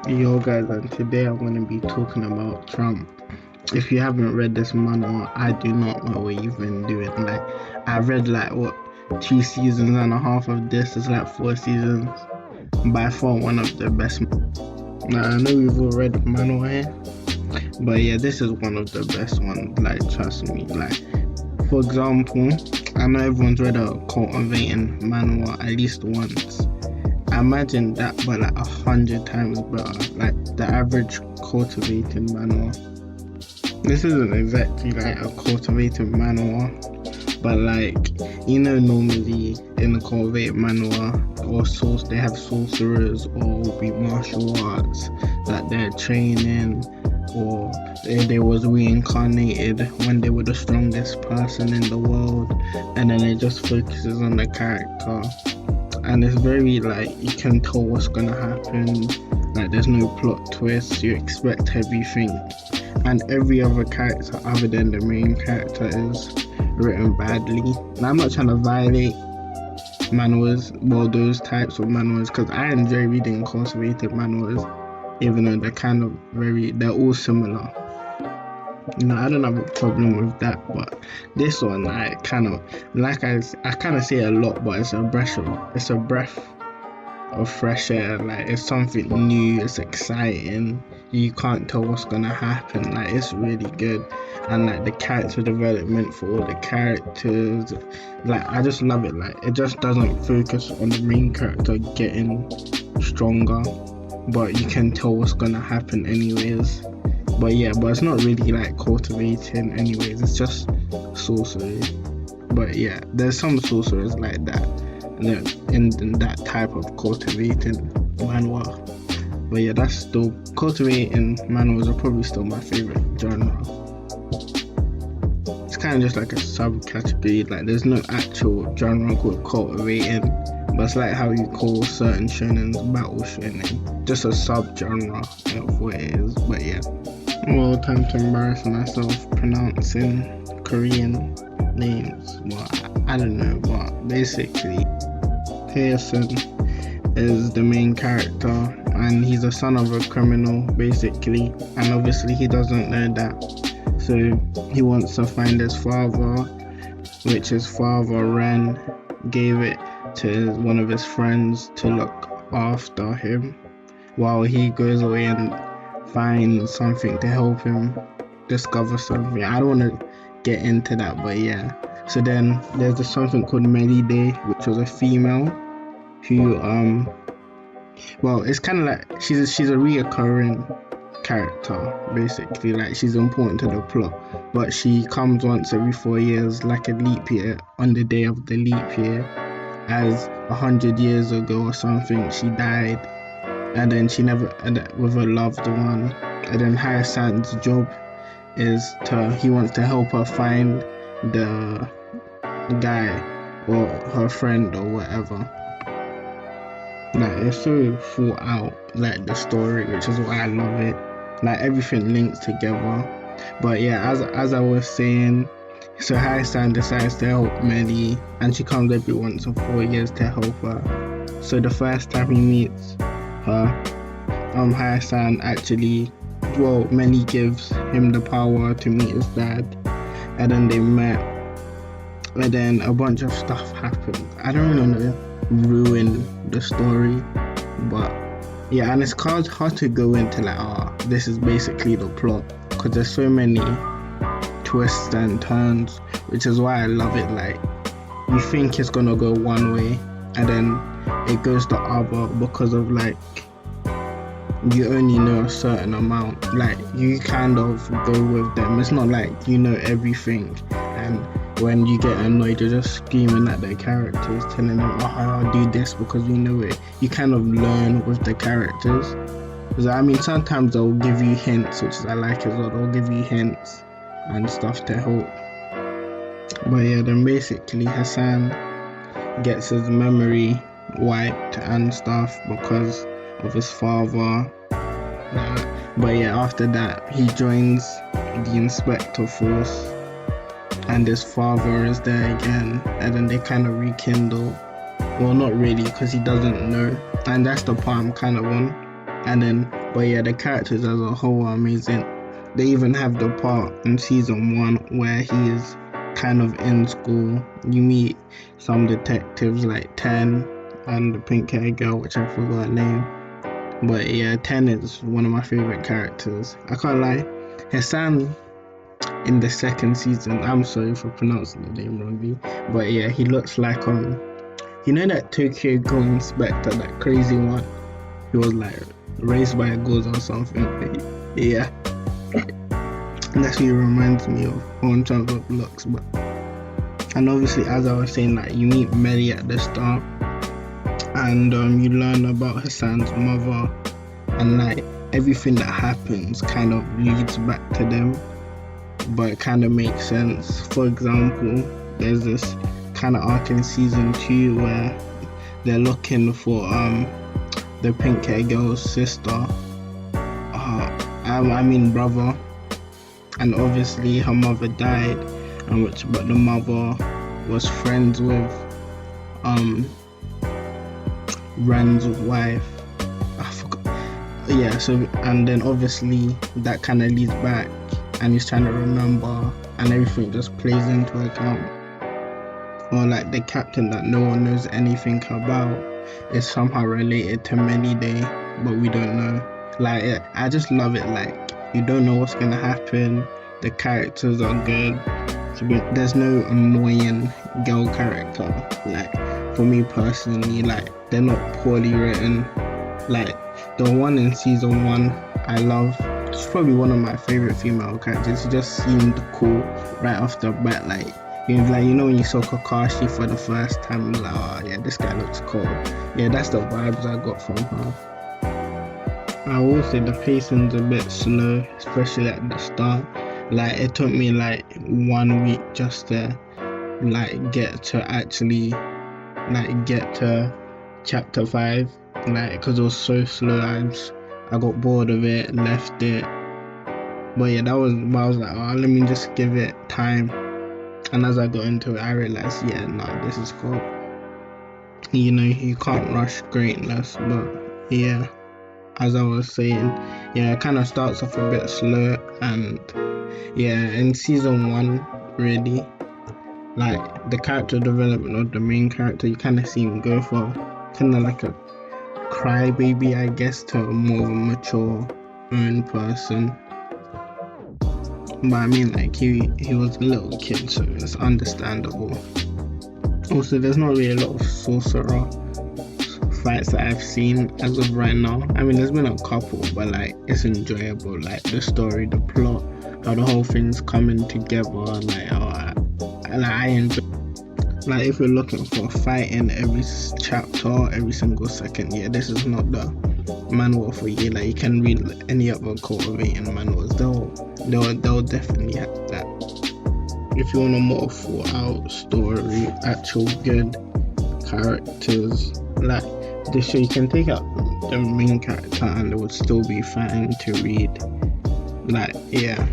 Yo guys, and today I'm gonna be talking about Trump. If you haven't read this manhwa, I do not know what you've been doing. Like, I read like what 2 seasons and a half of this. It's like 4 seasons. By far one of the best. Now I know we've all read manhwa here, but yeah, this is one of the best ones. Like, trust me. Like, for example, I know everyone's read a cultivating manhwa at least once. I imagine that, but like 100 times better. Like the average cultivating manhwa. This isn't exactly like a cultivating manhwa, but like normally in a cultivated manhwa or source, they have sorcerers or will be martial arts that they're training, or they was reincarnated when they were the strongest person in the world, and then it just focuses on the character, and it's very like you can tell what's gonna happen. Like there's no plot twists, you expect everything, and every other character other than the main character is written badly. Now I'm not trying to violate manhwas, well, those types of manhwas, because I enjoy reading cultivated manhwas, even though they're all similar. I don't have a problem with that, but this one I kind of I kind of say a lot, but it's a breath of fresh air. Like it's something new, it's exciting. You can't tell what's gonna happen. Like it's really good, and like the character development for all the characters, like I just love it. Like it just doesn't focus on the main character getting stronger, but you can tell what's gonna happen anyways. But it's not really like cultivating anyways. It's just sorcery. But yeah, there's some sorcerers like that in that type of cultivating manhwa. But yeah, that's still cultivating manhwas are probably still my favorite genre. It's kind of just like a subcategory. Like there's no actual genre called cultivating, but it's like how you call certain shonens battle shonen, just a subgenre of what it is. But yeah, well, time to embarrass myself pronouncing Korean names. Well, I don't know, but basically Pearson is the main character, and he's a son of a criminal basically, and obviously he doesn't know that, so he wants to find his father, which his father Ren gave it to one of his friends to look after him while he goes away and finds something to help him discover something. I don't want to get into that, but yeah. So then there's this something called Melide, which was a female who well, it's kind of like she's a reoccurring character basically. Like she's important to the plot, but she comes once every 4 years, like a leap year, on the day of the leap year, as 100 years ago or something she died, and then she never with a loved one, and then Hyacinth's job is he wants to help her find the guy or her friend or whatever. Like it's so thought out, like the story, which is why I love it. Like everything links together. But yeah, as I was saying, so Hyacinth decides to help Melly, and she comes every once in 4 years to help her. So the first time he meets her, Hyacinth actually, well, Melly gives him the power to meet his dad, and then they met, and then a bunch of stuff happened. I don't really want to ruin the story, but yeah, and it's hard to go into like, this is basically the plot, because there's so many twists and turns, which is why I love it. Like you think it's gonna go one way, and then it goes the other, because of like you only know a certain amount. Like you kind of go with them. It's not like you know everything, and when you get annoyed, you're just screaming at the characters, telling them, I'll do this because we know it. You kind of learn with the characters. Because I mean, sometimes they'll give you hints, which I like as well. They'll give you hints and stuff to help. But yeah, then basically Hassan gets his memory wiped and stuff because of his father. But yeah, after that, he joins the Inspector Force, and his father is there again, and then they kind of rekindle. Well, not really, because he doesn't know, and that's the part I'm kind of on. And then But yeah, the characters as a whole are amazing. They even have the part in season 1 where he is kind of in school. You meet some detectives like Ten and the pink haired girl, which I forgot her name. But yeah, Ten is one of my favorite characters. I can't lie, Hassan in the second season, I'm sorry for pronouncing the name wrongly, but yeah, he looks like you know that Tokyo Ghoul Inspector, that crazy one. He was like raised by a ghost or something. Yeah, that's what he reminds me of in terms of looks. But and obviously, as I was saying, like you meet Melly at the start, and you learn about Hassan's mother, and like everything that happens kind of leads back to them, but it kind of makes sense. For example, there's this kind of arc in season 2 where they're looking for the pink hair girl's sister, I mean brother, and obviously her mother died, but the mother was friends with Rand's wife. I forgot. Yeah, so and then obviously that kind of leads back, and he's trying to remember, and everything just plays into account. Or like the captain that no one knows anything about is somehow related to Many Day, but we don't know. Like I just love it. Like you don't know what's gonna happen. The characters are good. There's no annoying girl character. Like for me personally, like they're not poorly written. Like the one in season 1, I love. It's probably one of my favorite female characters. She just seemed cool right off the bat. Like you know when you saw Kakashi for the first time, you're like, oh yeah, this guy looks cool. Yeah, that's the vibes I got from her. I will say the pacing's a bit slow, especially at the start. Like it took me like 1 week just to like get to chapter 5, like because it was so slow. I got bored of it, left it. But yeah, I was like, oh, let me just give it time. And as I got into it, I realized, yeah, nah, this is cool. You know, you can't rush greatness. But yeah, as I was saying, yeah, it kind of starts off a bit slow, and yeah, in season 1, really, like the character development of the main character, you kind of see him go for kind of like a crybaby, I guess, to a more of a mature own person. But I mean, like he was a little kid, so it's understandable. Also, there's not really a lot of sorcerer fights that I've seen as of right now. I mean, there's been a couple, but like it's enjoyable. Like the story, the plot, how the whole thing's coming together. Like, I enjoy. Like if you're looking for a fight in every chapter, every single second, yeah, this is not the manhwa for you. Like you can read any other cultivating manhwas, they'll definitely have that. If you want a more thought out story, actual good characters, like this show, you can take out the main character and it would still be fine to read. Like yeah.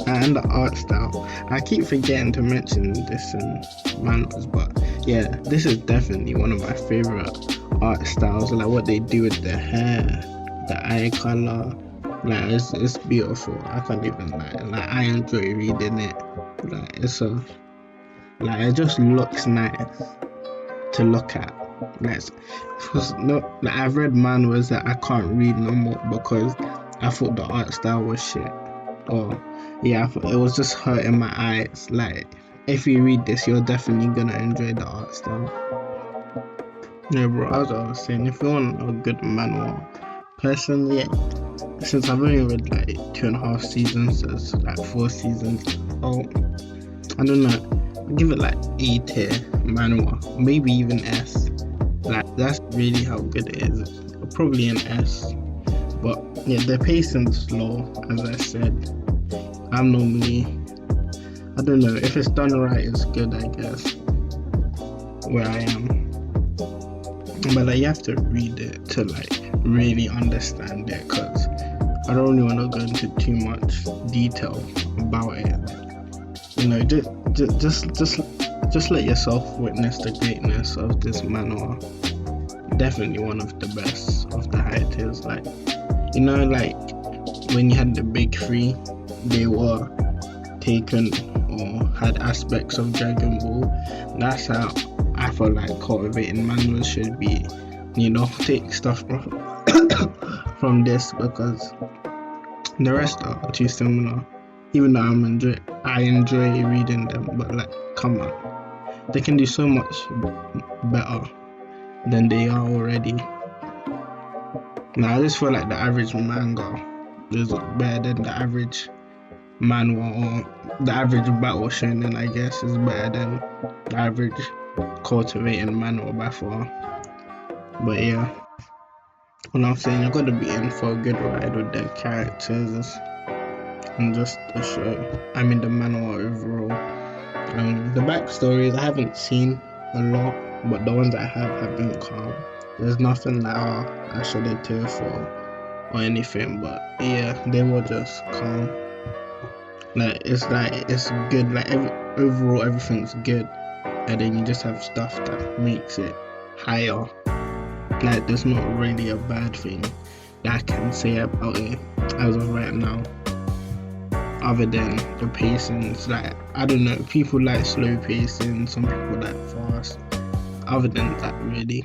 And the art style, I keep forgetting to mention this in manhwas, but yeah, this is definitely one of my favorite art styles. Like what they do with the hair, the eye color, like it's beautiful. I can't even lie. Like I enjoy reading it. Like it just looks nice to look at. Like I've read manhwas that I can't read no more because I thought the art style was shit. Or yeah, I thought it was just hurting my eyes. Like if you read this, you're definitely gonna enjoy the art style. Yeah, bro, as I was saying, if you want a good manhwa, personally, since I've only read like 2.5 seasons, there's like 4 seasons. Oh, I don't know, I'll give it like A tier manhwa, maybe even S. Like that's really how good it is. Probably an S. But yeah, the pacing's slow, as I said. I'm normally, I don't know, if it's done right, it's good, I guess, where I am. But like, you have to read it to like really understand it, because I don't really want to go into too much detail about it. You know, just let yourself witness the greatness of this manhwa. Definitely one of the best of the high tiers. Like You know, like when you had the big three, they were taken or had aspects of Dragon Ball. That's how I feel like cultivating manuals should be. You know, take stuff from this, because the rest are too similar. Even though I enjoy reading them, but like, come on, they can do so much better than they are already. Now I just feel like the average manga is better than the average manhwa, or the average battle shonen, I guess, is better than the average cultivating manhwa by far. But yeah, what I'm saying, you gotta be in for a good ride with the characters and just the show. I mean, the manhwa overall. The backstories I haven't seen a lot, but the ones I have been calm. There's nothing that I should have tear for or anything, but yeah, they were just calm. Like it's good. Like overall everything's good, and then you just have stuff that makes it higher. Like there's not really a bad thing that I can say about it as of right now, other than the pacings. Like I don't know, people like slow pacing, some people like fast. Other than that, really.